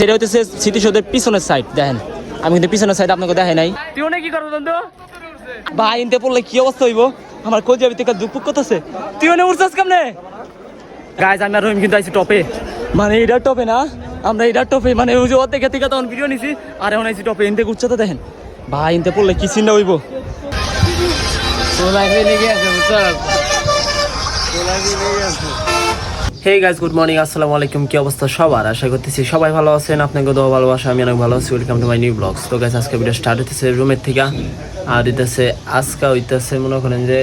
এটা হচ্ছে স্মৃতিসৌধের পিছনের সাইড। দেখেন আমি কিন্তু পিছনের সাইড আপনাকে দেখাই নাই। তুই কি করবো বন্ধু ভাই ইনতে পড়লে কি অবস্থা হইব? আমার কোচ যাবি থেকে দুঃখ করতেছে। তুই উঠছাস কেমনে? গাইজ আমি আর রহিম কিন্তু আইছি টপে, মানে এটা টপে না, আমরা এটা টপে মানে ওই যে অর্ধেক থেকে তখন ভিডিও নিছি আর এখন আইছি টপে। ইনতে উচ্চতা দেখেন ভাই, ইনতে পড়লে কি চিন্তা হইব। হে গাইজ গুড মর্নিং, আসসালামু আলাইকুম। কি অবস্থা সবার? আশা করতেছি সবাই ভালো আছেন। আপনাকে দোয়া ভালোবাসা, আমি অনেক ভালো আছি। Welcome to my new blogs. তো গাইজ আজকে ভিডিও স্টার্ট হইতেছে রুমের থেকে, আর হইতেছে আজকে হইতেছে মনে করেন যে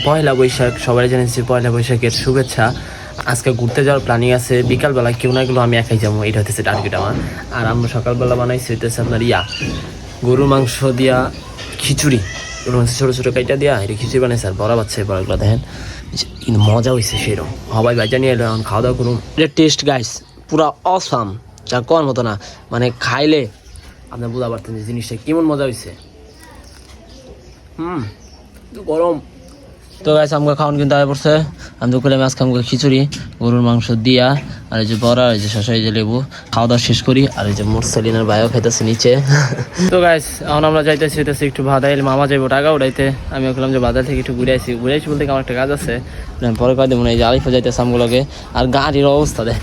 পয়লা বৈশাখ। সবাই জানিয়েছি পয়লা বৈশাখের শুভেচ্ছা। আজকে ঘুরতে যাওয়ার প্ল্যানিং আছে বিকালবেলা, কেউ না গেলেও আমি একাই যাবো, এটা হচ্ছে টার্গেট আমার। আর আমরা সকালবেলা বানাইছি হইতেছে আপনার গরুর মাংস দিয়া খিচুড়ি, ছোটো ছোটো কাইটা দিয়া এটা খিচুড়ি বানাইছে। আর বড়া বাচ্চা বড়াগুলো দেখেন কিন্তু মজা হয়েছে সেরকম। সবাই বাচ্চা নিয়ে এলো, এখন খাওয়া দাওয়া করুন। এটা টেস্ট গাইস পুরা অসাম, যা কোয়ার মতো না, মানে খাইলে আপনার বুঝা পারতেন যে জিনিসটা কেমন মজা হয়েছে। গরম তো গাইস আমাকে খাওয়ান কিন্তু আয় পড়ছে। আমি তো করলাম আজকে আমাকে খিচুড়ি গরুর মাংস দিয়া, আর এই যে বড়া, এই যে শসা, এই যে লেবু, খাওয়া দাওয়া শেষ করি। আর এই যে মোরসালিনার ভাইও খাইতেছে নিচে। তো গাইস এখন আমরা যাইতেছি একটু বাদাইল, মামা যাইবো টাকা উঠাইতে। আমি বললাম যে বাজার থেকে একটু ঘুরে আসি বলতে আমার একটা কাজ আছে, পরে কয়ে দেবো না। এই যে আলিফা যাইতেছে আমগুলোকে। আর গাড়ির অবস্থা দেখ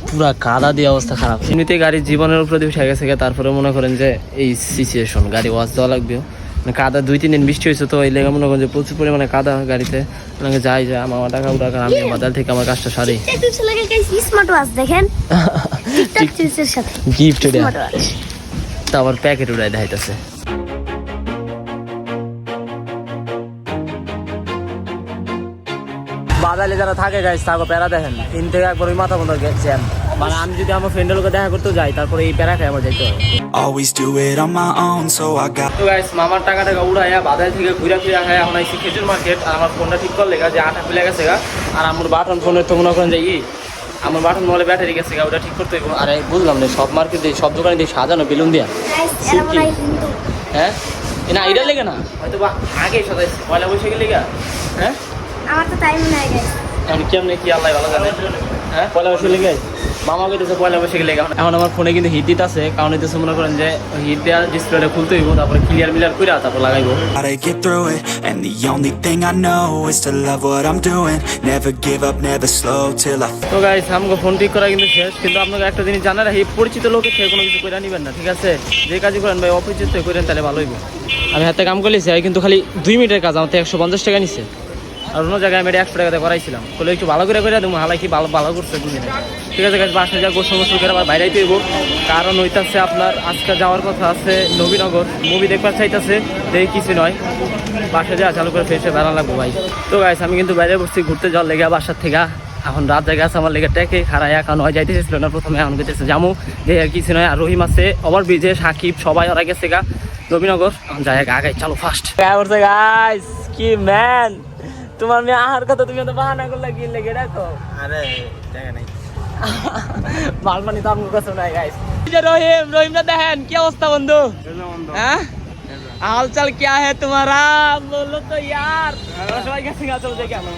পুরা কাদা দিয়ে অবস্থা খারাপ। এমনিতে গাড়ির জীবনের উপরে উঠে গেছে, তারপরে মনে করেন যে এই সিচুয়েশন গাড়ি ওয়াশ দেওয়া লাগবে। কাদা 2-3 দিন বৃষ্টি হয়েছে, তো এই লেগে মনে করেন যে প্রচুর পরিমাণে কাদা গাড়িতে। যাই যায় আমার টাকা উঠা, আমি বাজার থেকে আমার কাজটা সারি। গিফট তারপর প্যাকেট উড়াই দেখাইতেছে। বাজারে যারা থাকে গাইস তাকে প্যারা দেখেন, তিন থেকে একবার ওই মাথা বন্ধ গেছেন। মানে আমি যদি আমার ফ্রেন্ডের লোকে দেখা করতে যাই, তারপরে এই প্যারা খাই আমার যাইতে হবে। তো গাইস মামার টাকা উড়াইয়া বাজার থেকে ঘুরা খাই এখন আইসি খেজুর মার্কেট। আর আমার ফোনটা ঠিক করলে যে আঠা খুলে গেছে গা। আর আমার বাটন ফোনের তো মনে করেন যে আমার বাটন মোবাইলে ব্যাটারি গেছে গা, ওটা ঠিক করতে হইব। আরে বুঝলাম না, সব মার্কেটে সব দোকানে দিয়ে সাজানো বেলুন দিয়া। হ্যাঁ না এটা লেগে না, হয়তো বা আগে সাজাইছে পয়লা বৈশাখের লেগে। হ্যাঁ আমার তো টাইম নাই গাইস। এখন কেমনে কি আল্লাহ ভালো জানে। হ্যাঁ পয়লা বৈশাখের লেগে মামা কইতেছে পয়লা বৈশাখের লেগে। এখন আমার ফোনে কিন্তু হিট দিতে আছে, কারণ হইতেছে মনে করেন যে হিট দেওয়া ডিসপ্লেটা খুলতে হইব, তারপরে ক্লিয়ার মিলার করে তারপর লাগাইবো। তো গাইস আমাকে ফোন ঠিক করা কিন্তু শেষ, কিন্তু আপনাকে একটা জিনিস জানা রাখি, পরিচিত লোকের থেকে কোনো কিছু করে নিবেন না, ঠিক আছে? যে কাজই করেন ভাই অপরিচিত করেন, তাহলে ভালো হইব। আমি হাতে কাম করলেছি কিন্তু খালি 2 মিনিটের কাজ, আমার 150 টাকা নিচ্ছে। আর অন্য জায়গায় আমি 100 টাকাতে করাইছিলাম, বলে একটু ভালো করে দেবো, হালাকি ভালো করছে 2 মিনিট। ঠিক আছে গাছ বাসা যা গোসল গোসল করে আবার বাইরে তৈব, কারণ হইতাছে আপনার আজকে যাওয়ার কথা আছে নবীনগর, মুভি দেখবার চাইতেছে, দেখি কিছু নয় বাসা যা চালু করে ফেসে বেড়া লাগবো ভাই। তো গাইস আমি কিন্তু বাইরে বসছি ঘুরতে যাওয়ার লেগে বাসার থেকে। এখন রাত জায়গা আছে আমার লেগে টেকে খাড়ায়, এখন হয় যাইতে চেয়েছিল না প্রথমে, এখন গেছে জামু যে আর কিছু নয়। আর রহিম আছে ওভার ব্রিজে, সাকিব সবাই ওরা গেছে গা নবীনগর। যাই আগাই চলো ফার্স্ট। গাইস কি ম্যান তোমার মেয়ে আহার কথা, তুমি তো বাহানা করলে কি লেগে রাখো। আরে জায়গা নাই মালপানি তো আমার কাছে নাই গাইস। রহিম না দেখেন কি অবস্থা বন্ধু। হ্যাঁ হালচাল क्या है तुम्हारा বলো তো यार। সবাই গেছে গা, চলো দেখি আমরা।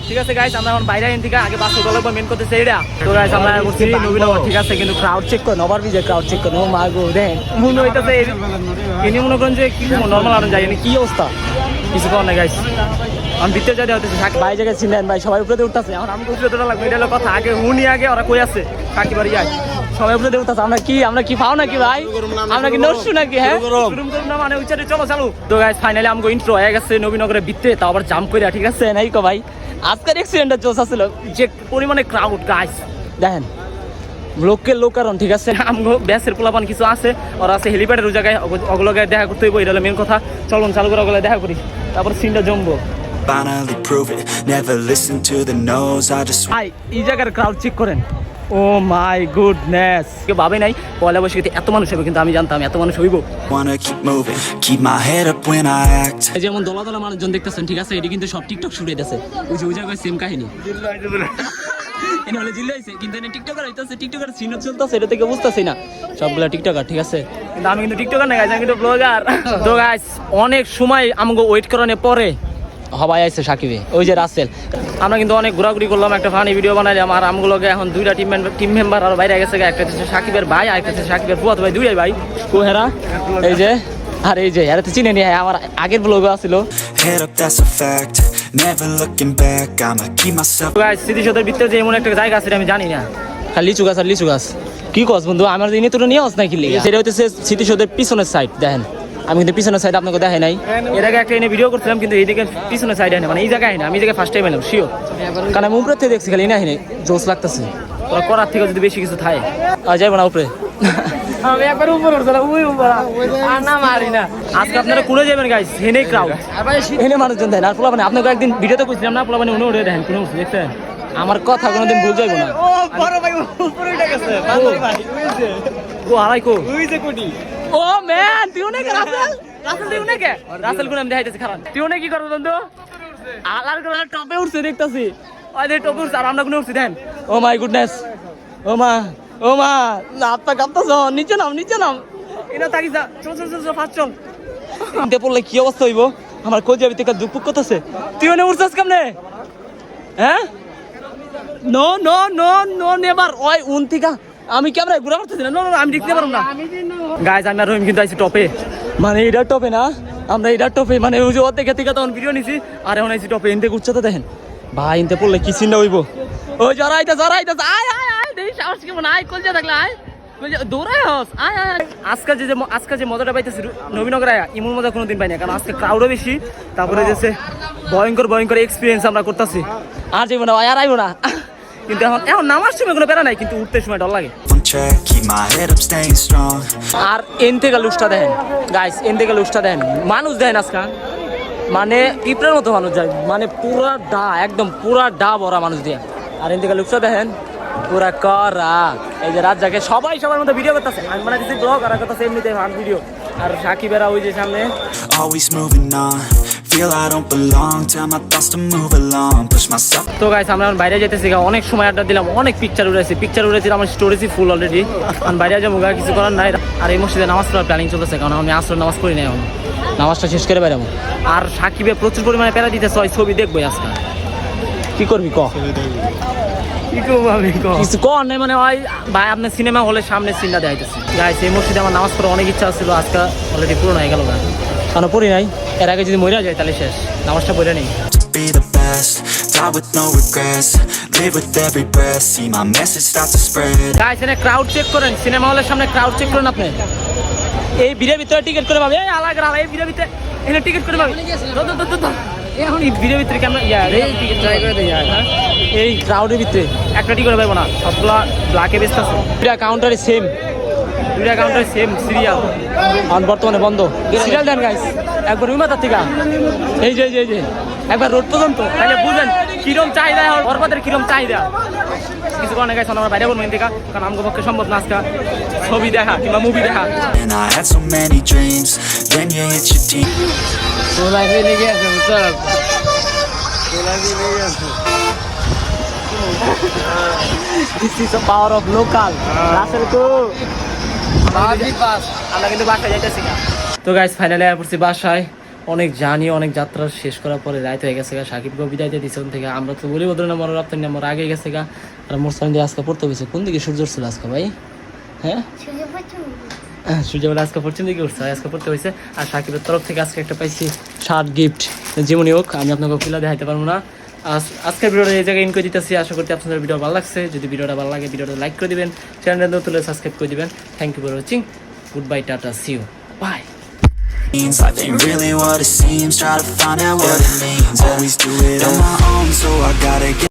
ঠিক আছে গাইস আমরা এখন বাইরে থেকে আগে বাসে গেলে মেন করতেছে এটা। তো গাইস আমরা করছি নবীনগর, ঠিক আছে? কিন্তু ক্রাউড চেক করো, ওভার ব্রিজে ক্রাউড চেক করো। মা গো দেখেন মনে হইতাছে এনে মনে করেন যে কি নরমাল আর যাই কি অবস্থা, কিছু কর না গাইস। আমি ভিতরে যাইতে হতেছে ভাই জায়গায় ছিলেন ভাই, সবাই উপরে উঠতেছে। এখন আমি উপরে তোলা লাগবে, এটা হলো কথা। আগে হুনি আগে ওরা কই আছে কাকি বাড়ি যায়, সবাই উপরে উঠতেছে। আমরা কি পাও নাকি ভাই? আমরা কি নরসু নাকি? হ্যাঁ শুরু করুন না মানে উচ্চারে চলো চালু। তো গাইস ফাইনালি আমাকে ইন্ট্রো হয়ে গেছে নবীনগরের ভিতরে, তাও আবার জাম্প করে, ঠিক আছে? নাই কো ভাই আজকের অ্যাক্সিডেন্টটা জোস আছিল, যে পরিমাণে ক্রাউড গাইস দেখেন লোক কারণ, ঠিক আছে? আমগো ব্যাসের পোলাপান কিছু আছে, ওরা আছে হেলিপ্যাডের ওই জায়গায়, ওগুলোকে দেখা করতে হইব, এটা হলো মেন কথা। চলুন চালু করে ওগুলো দেখা করি, তারপর সিনটা জমবো। Finally prove it, never listen to the no's, I just ভাই এই জায়গার ক্রাউড চেক করেন। ও মাই গুডনেস, কেউ ভাবে নাই পয়লা বৈশাখে এত মানুষ হবে, কিন্তু আমি জানতাম এত মানুষ হইব। wanna keep moving, keep my head up when I act. এই যেমন দলা দলা মানুষজন দেখতেছেন, ঠিক আছে? এটি কিন্তু সব টিকটক শুরু হইতেছে, ওই জায়গায় সেম কাহিনী। এনে হলে জিল্লা হইছে, কিন্তু এনে টিকটকার হইতাছে, টিকটকার সিন চলতেছে, এটা থেকে বুঝতাছি না সবগুলা টিকটকার, ঠিক আছে? কিন্তু আমি কিন্তু টিকটকার না গাইস, আমি কিন্তু ব্লগার। তো গাইস অনেক সময় আমাকে ওয়েট করানোর পরে হবাই আইছে সাকিবে, ওই যে রাসেল। আমরা কিন্তু অনেক ঘোরাঘুরি করলাম, একটা ফানি ভিডিও বানাইলাম। আর আমগুলোকে এখন দুইটা টিম মেম্বার আর বাইরে গেছে, একটা হচ্ছে সাকিবের ভাই আর একটা হচ্ছে সাকিবের ফুয়াতো ভাই, দুইটাই ভাই। কোহেরা এই যে, আর এই যে এরা তো চিনে নি, আমার আগের ব্লগে আসছিল। Head up, that's a fact. Never looking back, I'ma keep myself. স্মৃতিসৌধের ভিতরে যে এমন একটা জায়গা আছে আমি জানি না, খালি লিচু গাছ আর লিচু গাছ। কি কস বন্ধু, আমার দিনে তোরা নিয়ে আস না কি লেগে? সেটা হচ্ছে স্মৃতিসৌধের পিছনের সাইড, দেখেন। আমি কিন্তু পিছনের সাইড আপনাকে দেখাই নাই, এর আগে একটা এনে ভিডিও করছিলাম, কিন্তু এইদিকে পিছনের সাইড হয় না, মানে এই জায়গায় না। আমি এই জায়গায় ফার্স্ট টাইম এলাম শিওর, কারণ আমি উপরে থেকে দেখছি, খালি না হিনে জোস লাগতেছে। ওরা করার থেকে যদি বেশি কিছু থাকে যাইব না উপরে। আমি একবার উপরে উঠছিলাম, ওই উপরে না মারি না। আজকে আপনারা কুড়ে যাবেন গাইস, হেনে ক্রাউড, হেনে মানুষজন দেন। আর পোলাপানি আপনাকে একদিন ভিডিওতে কইছিলাম না, পোলাপানি উনি উঠে দেখেন, কোনো দেখছেন আমার কথা কোনোদিন ভুল যাইব না। ও বড় ভাই উপরে উঠে গেছে, ভাই ও আলাই কো ওই যে কোটি। ও ম্যান তুই অনেক রাসেল তুই অনেক রাসেল গুনাম দেখাইতেছে খারাপ। তুই অনেক কি করব বন্ধু? আলার করে টপে উঠছে দেখতাছি, ওই যে টপে উঠছে আর আমরা কোন উঠছি দেন। ও মাই গুডনেস, ও মা লাপটা কাঁপতাছ, নিচে নাম এটা তাকি যা, চল ফাস্ট চল। ইনতে পড়লে কি অবস্থা হইব? আমার কোচ যাবি থেকে দুঃখ করতেছে। তুই ওনে উঠছস কেমনে? হ্যাঁ নো নেভার। ওই উন থেকে আমি ক্যামেরা ঘুরা করতেছি না, নো আমি দেখতে পারবো না। গাইজ আমি আর রহিম কিন্তু আইছি টপে, মানে এটা টপে না, আমরা এটা টপে, মানে ওই যে অর্ধেক থেকে তখন ভিডিও নিছি, আর এখন আইছি টপে। ইনতে উচ্চতা দেখেন ভাই, ইনতে পড়লে কি চিন্তা হইব। ওই জড়াইতে আয় দেখি সাহস কেমন, আয় কলজা থাকলে আয় দৌড়ায় হস আয়। আজকে যে মজাটা পাইতেছি নবীনগরে, এমন মজা কোনোদিন পাই না, কারণ আজকে ক্রাউডও বেশি, তারপরে যে ভয়ঙ্কর এক্সপিরিয়েন্স আমরা করতেছি। আর যাইব না ভাই, আর আইব না। কিন্তু এখন নামার সময় কোনো বেড়া নাই, কিন্তু উঠতে সময় ডর লাগে। On track, keep my head up, staying strong. R N থেকে লুজটা দেখেন গাইস, এন থেকে লুজটা দেখেন, মানুষ দেখেন আজকে, মানে পিঁপড়ের মতো মানুষ যায়, মানে পুরা ডা, একদম পুরা ডা ভরা মানুষ দিয়ে। আর এন থেকে লুজটা দেখেন পুরা করা, এই যে রাত জাগে সবাই সবার মতো ভিডিও করতেছে। আমি মানে কিছু ব্লগ আর করতেছে এমনিতে ভাগ ভিডিও। আর সাকিবেরা ওই যে সামনে, Always moving on, feel I don't belong. Tell my thoughts to move along, push myself. তো গাইস আমরা বাইরে যেতেছি, অনেক সময় আড্ডা দিলাম, অনেক পিকচার উড়েছি, আমার স্টোরেজই ফুল অলরেডি। কারণ বাইরে যাবো, কিছু করার নাই। আর এই মসজিদে নামাজ পড়ার প্ল্যানিং চলতেছে, কারণ আমি আসলে নামাজ পড়ি নাই, এখন নামাজটা শেষ করে বেরাবো। আর সাকিবে প্রচুর পরিমাণে প্যারা দিতেছে, ওই ছবি দেখবো আজকে। কি করবি ক? কিছু কর নাই, মানে ওই ভাই আপনার সিনেমা হলের সামনে সিনটা দেখাইতেছি। গাইস এই মসজিদে আমার নামাজ পড়ার অনেক ইচ্ছা ছিল, আজকে অলরেডি পূরণ হয়ে গেল। কারণ পড়ি নাই, এর আগে যদি মরে যায় তাহলে শেষ, নামাজটা পড়ে নেই। Be the best, die with no regrets. Live with every breath, see my message start to spread. Guys এখানে ক্রাউড চেক করেন, সিনেমা হলের সামনে ক্রাউড চেক করেন আপনি। এই ভিড়ের ভিতরে টিকিট করে পাবে, এই আলাদা এই ভিড়ের ভিতরে এখানে টিকিট করে পাবে। এখন এই ভিড়ের ভিতরে কেমন টিকিট ট্রাই করে দেয়, এই ক্রাউডের ভিতরে একটা টিকিট পাবো না, সবগুলা ব্ল্যাকে বেস্ট আছে। দুইটা কাউন্টারে সেম সিরিয়াল, আর বর্তমানে বন্ধ। সিরিয়াল দেন গাইস একবার ওই মাথার থেকে এই যে একবার রোড পর্যন্ত, তাহলে বুঝেন কিরম চাহিদা, বরবাদের কিরম চাহিদা। কিছু কারণে গাইস আমরা বাইরে বলবো দেখা, কারণ আমার পক্ষে সম্ভব না আজকে ছবি দেখা কিংবা মুভি দেখা। And I had so many dreams, then you hit your team. This is the power of local. Rasel কো আমরা কিন্তু বাসায় যাইতেছি না। তো গাইস ফাইনালি পড়ছি বাসায়, অনেক জার্নি অনেক যাত্রা শেষ করার পরে রাত হয়ে গেছে। সাকিবকে বিদায় দিয়ে দিচ্ছে থেকে, আমরা তো বলি বদল নম্বর রপ্তানি নম্বর আগে গেছে গা। আর মোর সঙ্গে আজকে পড়তে হয়েছে, কোন দিকে সূর্য উঠছিল আজকে ভাই? হ্যাঁ সূর্য বলে আজকে পশ্চিম দিকে উঠছে, আজকে পড়তে হয়েছে। আর সাকিবের তরফ থেকে আজকে একটা পাইছি শার্ট গিফট, যেমনই হোক আমি আপনাকে খুলে দেখাইতে পারবো না। আজকের ভিডিওটা এই জায়গায় ইন করে দিতেছি। আশা করছি আপনাদের ভিডিও ভালো লাগছে। যদি ভিডিওটা ভালো লাগে ভিডিওটা লাইক করে দিবেন, চ্যানেলটা নতুন হলে সাবস্ক্রাইব করে দিবেন। Thank you for watching, good bye, tata, see you, bye. Life ain't really what it seems, try to find out what it means. Always do it on my own, so I gotta get